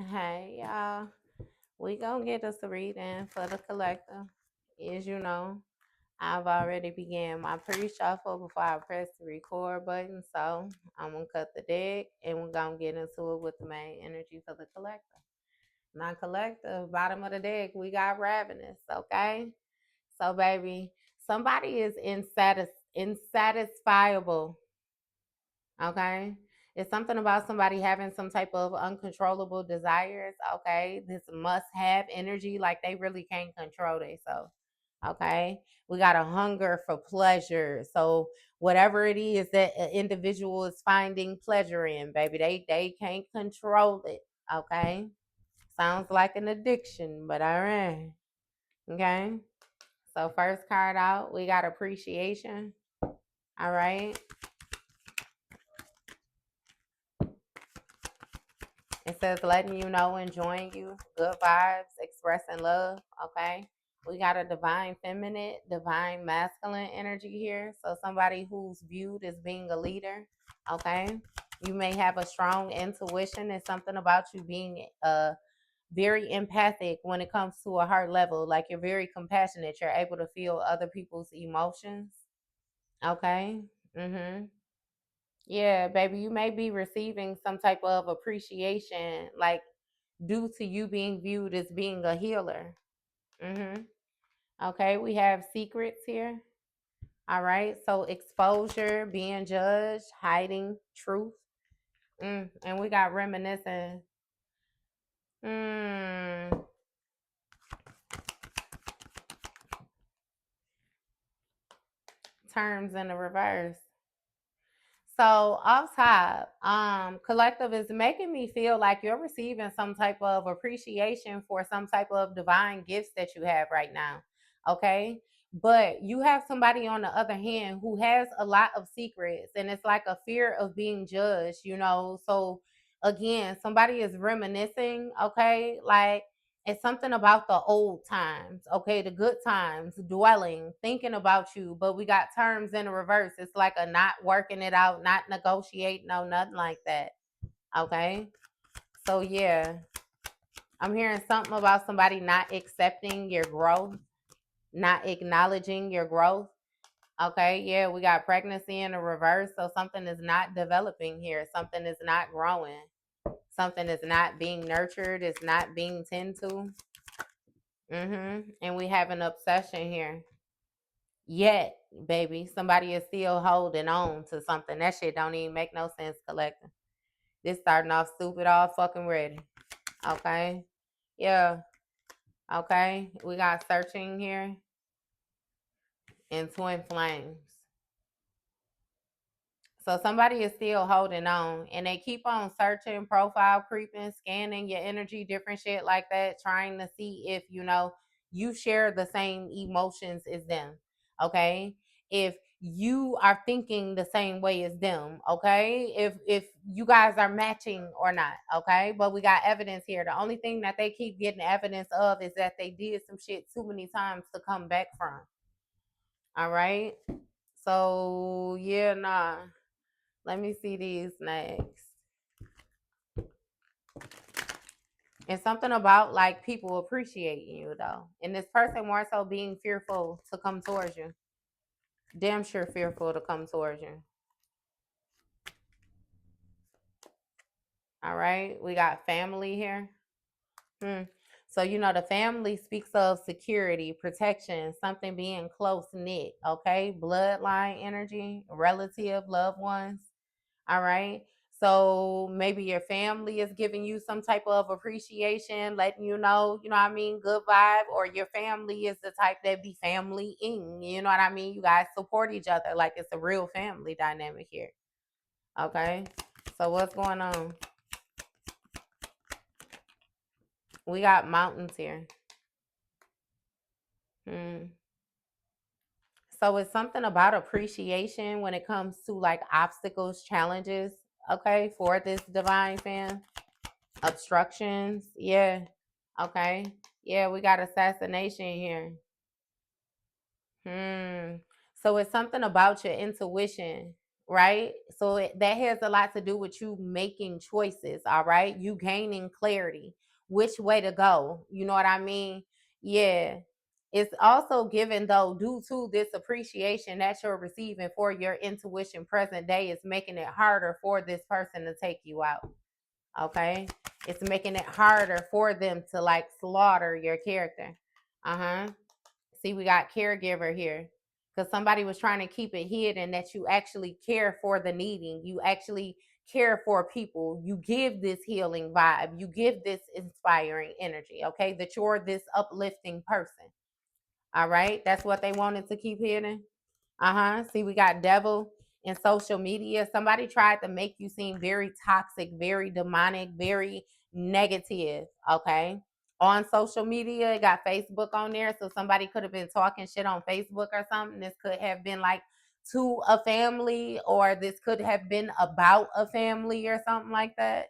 Hey, y'all. We gonna get us a reading for the collective. As you know, I've already began my pre-shuffle before I press the record button. So I'm gonna cut the deck and we're gonna get into it with the main energy for the collective. Now, collective, bottom of the deck, we got ravenous, okay? So, baby, somebody is insatisfiable. Okay. It's something about somebody having some type of uncontrollable desires. Okay. This must have energy, like they really can't control themselves. Okay. We got a hunger for pleasure. So whatever it is that an individual is finding pleasure in, baby, they can't control it. Okay. Sounds like an addiction, but all right. Okay. So first card out, we got appreciation. All right. It says letting you know, enjoying you, good vibes, expressing love. Okay. We got a divine feminine, divine masculine energy here. So somebody who's viewed as being a leader. Okay. You may have a strong intuition. It's something about you being very empathic when it comes to a heart level. Like you're very compassionate. You're able to feel other people's emotions. Okay. Mm-hmm. Yeah, baby, you may be receiving some type of appreciation, like due to you being viewed as being a healer. Mm-hmm. Okay, we have secrets here. All right, so exposure, being judged, hiding truth. And we got reminiscing. Mm, terms in the reverse. So off top, collective is making me feel like you're receiving some type of appreciation for some type of divine gifts that you have right now. Okay. But you have somebody on the other hand who has a lot of secrets and it's like a fear of being judged, you know. So again, somebody is reminiscing, okay, like it's something about the old times, okay, the good times, dwelling, thinking about you. But we got terms in the reverse. It's like a not working it out, not negotiating, no, nothing like that. Okay. So, yeah, I'm hearing something about somebody not accepting your growth, not acknowledging your growth. Okay. Yeah, we got pregnancy in the reverse. So, something is not developing here, something is not growing, something is not being nurtured, it's not being tended to. And we have an obsession here. Yet, baby, somebody is still holding on to something. That shit don't even make no sense, collecting. This starting off stupid, all fucking ready. Okay. Yeah. Okay. We got searching here and twin flames. So somebody is still holding on and they keep on searching, profile creeping, scanning your energy, different shit like that, trying to see if, you know, you share the same emotions as them. Okay. If you are thinking the same way as them, okay? If you guys are matching or not, okay? But we got evidence here. The only thing that they keep getting evidence of is that they did some shit too many times to come back from. All right? So, yeah, nah. Let me see these next. It's something about like people appreciating you though. And this person more so being fearful to come towards you. Damn sure fearful to come towards you. All right. We got family here. Hmm. So, you know, the family speaks of security, protection, something being close knit. Okay. Bloodline energy, relative, loved ones. All right. So maybe your family is giving you some type of appreciation, letting you know what I mean, good vibe, or your family is the type that be family in, you know what I mean? You guys support each other like it's a real family dynamic here. Okay. So what's going on? We got mountains here. Hmm. So it's something about appreciation when it comes to like obstacles, challenges, okay, for this divine fan. Obstructions, yeah. Okay. Yeah, we got assassination here. So it's something about your intuition, right? So that has a lot to do with you making choices, all right? You gaining clarity, which way to go. You know what I mean? Yeah. It's also given though, due to this appreciation that you're receiving for your intuition present day, is making it harder for this person to take you out. Okay? It's making it harder for them to like slaughter your character. Uh-huh. See, we got caregiver here because somebody was trying to keep it hidden that you actually care for the needing. You actually care for people. You give this healing vibe. You give this inspiring energy, okay? That you're this uplifting person. All right? That's what they wanted to keep hidden. Uh-huh. See, we got devil in social media. Somebody tried to make you seem very toxic, very demonic, very negative. Okay. On social media, it got Facebook on there. So somebody could have been talking shit on Facebook or something. This could have been like to a family, or this could have been about a family or something like that.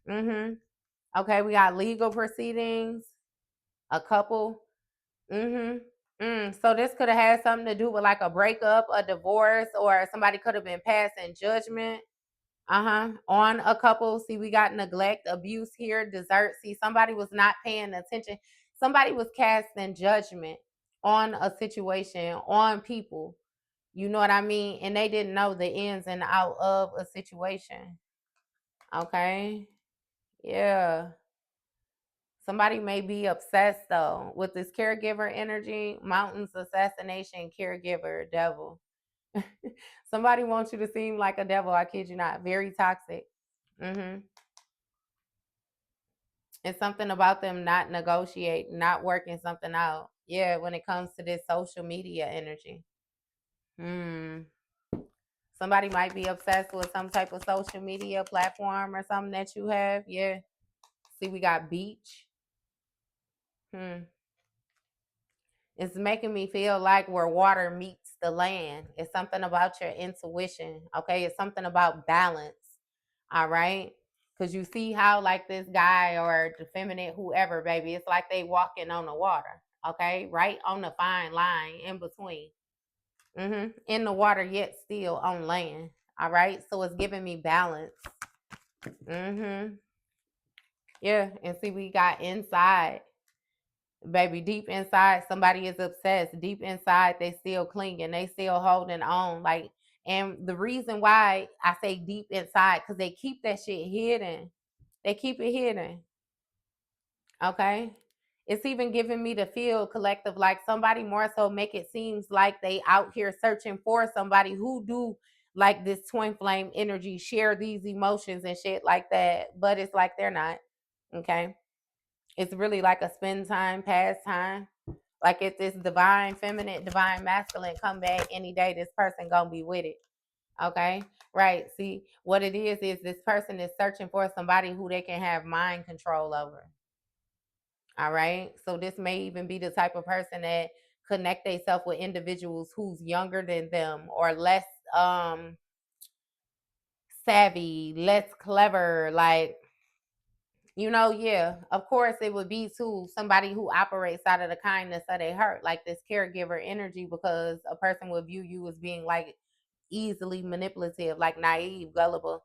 Mm-hmm. Okay, we got legal proceedings, a couple. Mm-hmm. So this could have had something to do with like a breakup, a divorce, or somebody could have been passing judgment. On a couple. See, we got neglect, abuse here, desert. See, somebody was not paying attention. Somebody was casting judgment on a situation, on people. You know what I mean? And they didn't know the ins and out of a situation. Okay. Yeah. Somebody may be obsessed though with this caregiver energy, mountains, assassination, caregiver, devil. Somebody wants you to seem like a devil. I kid you not. Very toxic. Mm-hmm. It's something about them not negotiating, not working something out. Yeah, when it comes to this social media energy. Hmm. Somebody might be obsessed with some type of social media platform or something that you have. Yeah. See, we got beach. Hmm. It's making me feel like where water meets the land. It's something about your intuition. Okay. It's something about balance. All right. Because you see how, like, this guy or the feminine, whoever, baby, it's like they walking on the water. Okay. Right on the fine line in between. In the water, yet still on land. All right. So it's giving me balance. Mm-hmm. Yeah. And see, we got inside. Baby, deep inside, somebody is obsessed. Deep inside, they still clinging, they still holding on. Like, and the reason why I say deep inside, because they keep that shit hidden. They keep it hidden. Okay. It's even giving me the feel collective, like somebody more so make it seems like they out here searching for somebody who do like this twin flame energy, share these emotions and shit like that. But it's like they're not. Okay. It's really like a spend time, pastime. Like if this divine feminine, divine masculine come back any day, this person gonna be with it. Okay. Right. See, what it is this person is searching for somebody who they can have mind control over. All right. So this may even be the type of person that connect themselves with individuals who's younger than them or less savvy, less clever, like, yeah, of course it would be to somebody who operates out of the kindness of their heart, like this caregiver energy, because a person would view you as being like easily manipulative, like naive, gullible.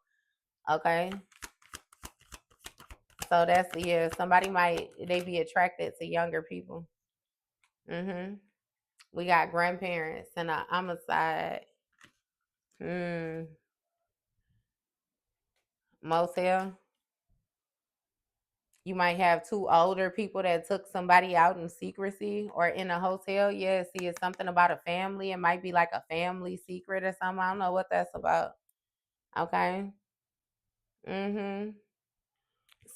Okay. So that's, yeah, somebody might they be attracted to younger people. Mm-hmm. We got grandparents and a homicide. Hmm. Motel. You might have two older people that took somebody out in secrecy or in a hotel. Yeah, see, it's something about a family. It might be like a family secret or something. I don't know what that's about. Okay. Mm-hmm.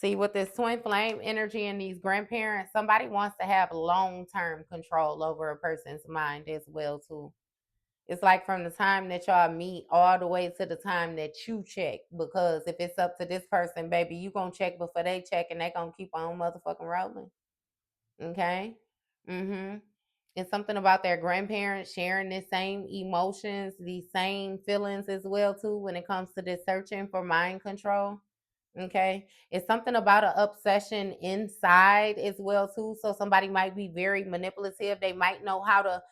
See, with this twin flame energy and these grandparents, somebody wants to have long-term control over a person's mind as well, too. It's like from the time that y'all meet all the way to the time that you check. Because if it's up to this person, baby, you gonna check before they check, and they gonna keep on motherfucking rolling. Okay. Mm-hmm. It's something about their grandparents sharing the same emotions, these same feelings as well too when it comes to this searching for mind control. Okay. It's something about an obsession inside as well too. So somebody might be very manipulative. They might know how to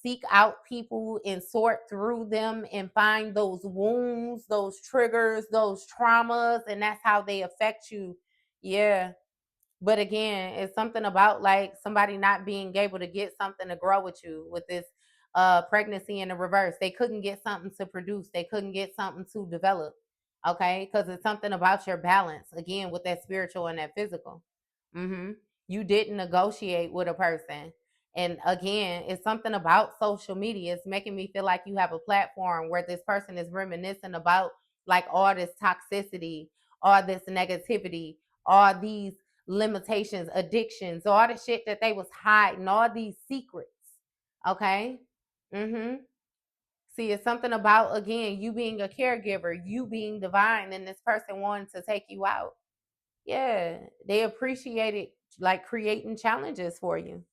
seek out people and sort through them and find those wounds, those triggers, those traumas, and that's how they affect you. Yeah. But again, it's something about like somebody not being able to get something to grow with you with this pregnancy in the reverse. They couldn't get something to produce. They couldn't get something to develop. Okay, because it's something about your balance again with that spiritual and that physical. Mm-hmm. You didn't negotiate with a person. And again, it's something about social media. It's making me feel like you have a platform where this person is reminiscing about like all this toxicity, all this negativity, all these limitations, addictions, all the shit that they was hiding, all these secrets. Okay? Mm-hmm. See, it's something about again, you being a caregiver, you being divine, and this person wanting to take you out. Yeah. They appreciated like creating challenges for you,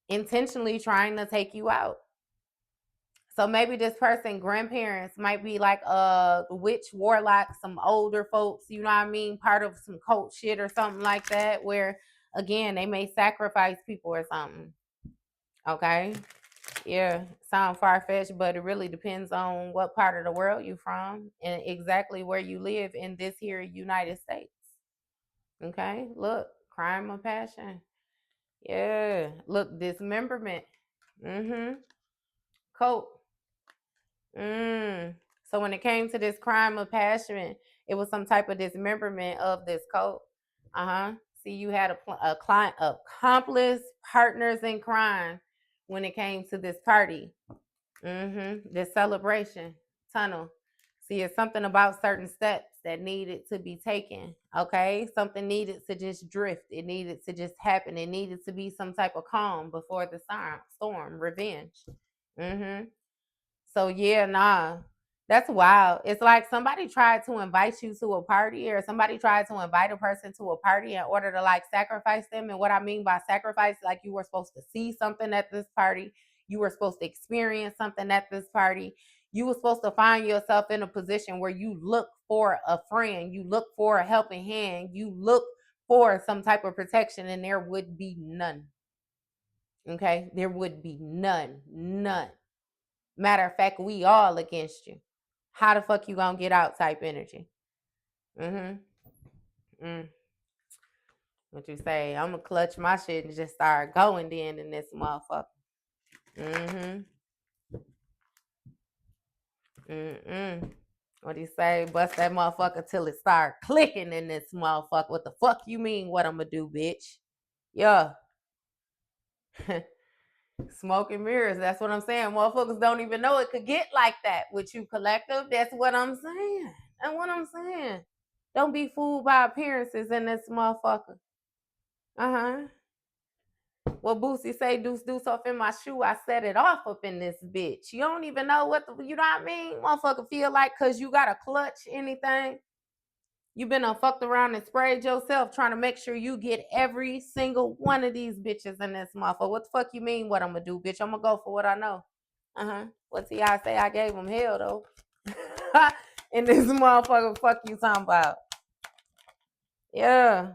intentionally trying to take you out. So maybe this person, grandparents, might be like a witch, warlock, some older folks, you know what I mean, part of some cult shit or something like that, where again they may sacrifice people or something. Okay. Yeah. Sound far fetched, but it really depends on what part of the world you from and exactly where you live in this here United States. Okay. Look, crime of passion. Yeah. Look, dismemberment. Mm-hmm. Coat. Mm. So when it came to this crime of passion, it was some type of dismemberment of this code. Uh-huh. See, you had a client, accomplice, partners in crime when it came to this party. Mm-hmm. This celebration tunnel. See, it's something about certain steps that needed to be taken. Okay, something needed to just drift. It needed to just happen. It needed to be some type of calm before the storm. Revenge. Mm-hmm. So yeah, nah. That's wild. It's like somebody tried to invite you to a party or somebody tried to invite a person to a party in order to like sacrifice them. And what I mean by sacrifice, like you were supposed to see something at this party. You were supposed to experience something at this party. You were supposed to find yourself in a position where you look for a friend, you look for a helping hand, you look for some type of protection, and there would be none. Okay? There would be none. None. Matter of fact, we all against you. How the fuck you gonna get out type energy? Mm-hmm. Mm. What you say? I'm gonna clutch my shit and just start going then in this motherfucker. Mm-hmm. Mm-mm. What do you say? Bust that motherfucker till it start clicking in this motherfucker. What the fuck you mean what I'm gonna do, bitch? Yeah. Smoke and mirrors. That's what I'm saying. Motherfuckers don't even know it could get like that with you, collective. That's what I'm saying. That's what I'm saying. Don't be fooled by appearances in this motherfucker. Uh-huh. What Boosie say, deuce deuce off in my shoe, I set it off up in this bitch. You don't even know what the, you know what I mean? Motherfucker feel like cause you got to clutch anything. You been fucked around and sprayed yourself trying to make sure you get every single one of these bitches in this motherfucker. What the fuck you mean what I'm gonna do, bitch? I'm gonna go for what I know. Uh-huh. What T.I. say? I gave him hell though. In this motherfucker, fuck you talking about. Yeah.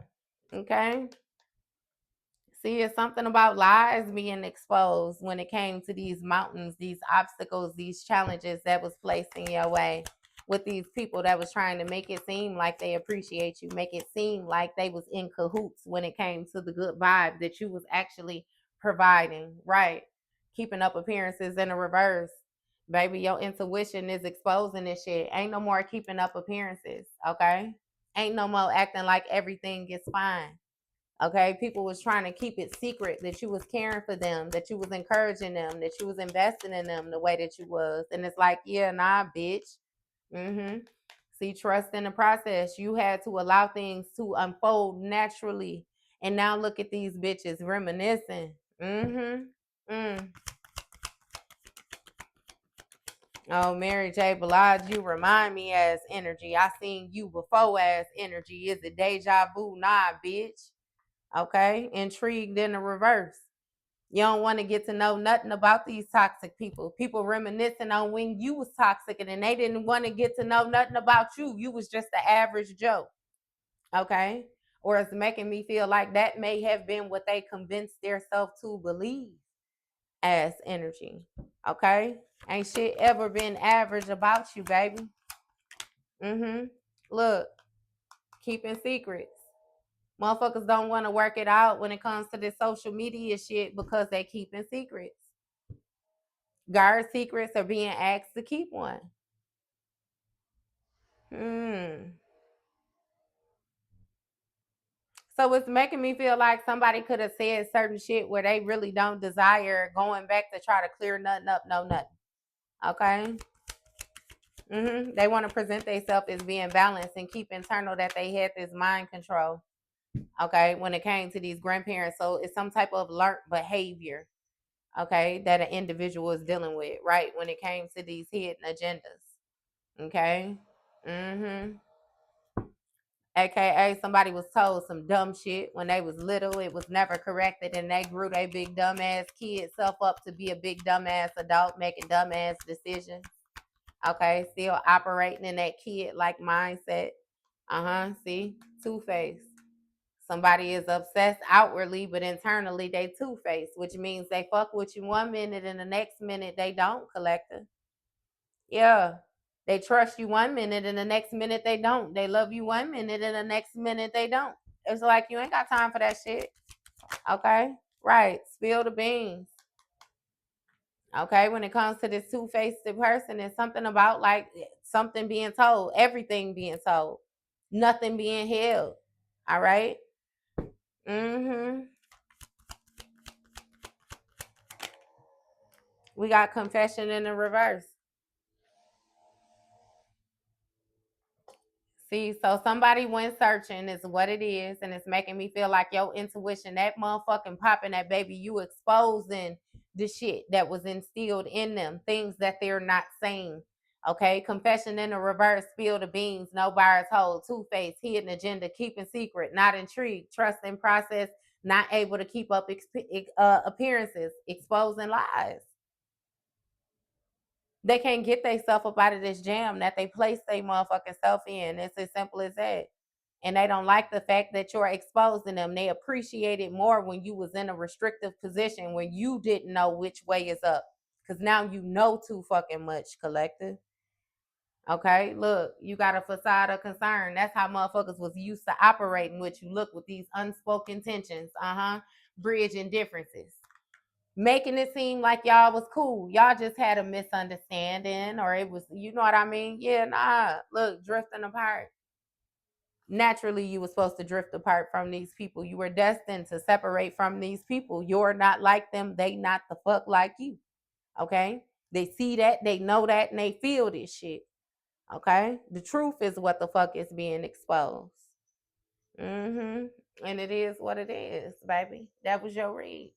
Okay. See, it's something about lies being exposed when it came to these mountains, these obstacles, these challenges that was placed in your way with these people that was trying to make it seem like they appreciate you, make it seem like they was in cahoots when it came to the good vibe that you was actually providing, right? Keeping up appearances in the reverse. Baby, your intuition is exposing this shit. Ain't no more keeping up appearances, okay? Ain't no more acting like everything is fine. Okay, people was trying to keep it secret that you was caring for them, that you was encouraging them, that you was investing in them the way that you was. And it's like, yeah, nah, bitch. Mm-hmm. See, trust in the process. You had to allow things to unfold naturally. And now look at these bitches reminiscing. Mm-hmm. Mm. Oh, Mary J. Blige, you remind me as energy. I seen you before as energy. Is it deja vu? Nah, bitch. Okay, intrigued in the reverse. You don't want to get to know nothing about these toxic people. People reminiscing on when you was toxic and they didn't want to get to know nothing about you. You was just the average Joe. Okay, or it's making me feel like that may have been what they convinced themselves to believe. ass energy. Okay? Ain't shit ever been average about you, baby. Look, keeping secrets. Motherfuckers don't want to work it out when it comes to this social media shit because they keeping secrets. Guard secrets are being asked to keep one. So it's making me feel like somebody could have said certain shit where they really don't desire going back to try to clear nothing up, no nothing. Okay? They want to present themselves as being balanced and keep internal that they had this mind control. Okay, when it came to these grandparents. So it's some type of learned behavior, okay, that an individual is dealing with, right? When it came to these hidden agendas. Okay. Mm-hmm. AKA somebody was told some dumb shit when they was little. It was never corrected and they grew their big dumbass kid self up to be a big dumbass adult making dumbass decisions. Okay, still operating in that kid like mindset. See, two-faced. Somebody is obsessed outwardly, but internally they two-faced, which means they fuck with you one minute and the next minute they don't, collector. Yeah. They trust you one minute and the next minute they don't. They love you one minute and the next minute they don't. It's like you ain't got time for that shit. Okay? Right. Spill the beans. Okay, when it comes to this two-faced person, it's something about like something being told, everything being told, nothing being held. All right. Mm-hmm. We got confession in the reverse. See, so somebody went searching is what it is, and it's making me feel like your intuition, that motherfucking popping that baby, you exposing the shit that was instilled in them, things that they're not saying. Okay, confession in the reverse, spill the beans, no bars hold, two-faced, hidden agenda, keeping secret, not intrigued, trust in process, not able to keep up appearances, exposing lies. They can't get themselves up out of this jam that they place their motherfucking self in. It's as simple as that. And they don't like the fact that you're exposing them. They appreciate it more when you was in a restrictive position when you didn't know which way is up. Cause now you know too fucking much, collective. Okay, look, you got a facade of concern. That's how motherfuckers was used to operating with you. Look, with these unspoken tensions, bridging differences, making it seem like y'all was cool. Y'all just had a misunderstanding, or it was, you know what I mean? Yeah, nah. Look, drifting apart. Naturally, you were supposed to drift apart from these people. You were destined to separate from these people. You're not like them. They not the fuck like you. Okay? They see that, they know that, and they feel this shit. Okay? The truth is what the fuck is being exposed. And it is what it is, baby. That was your read.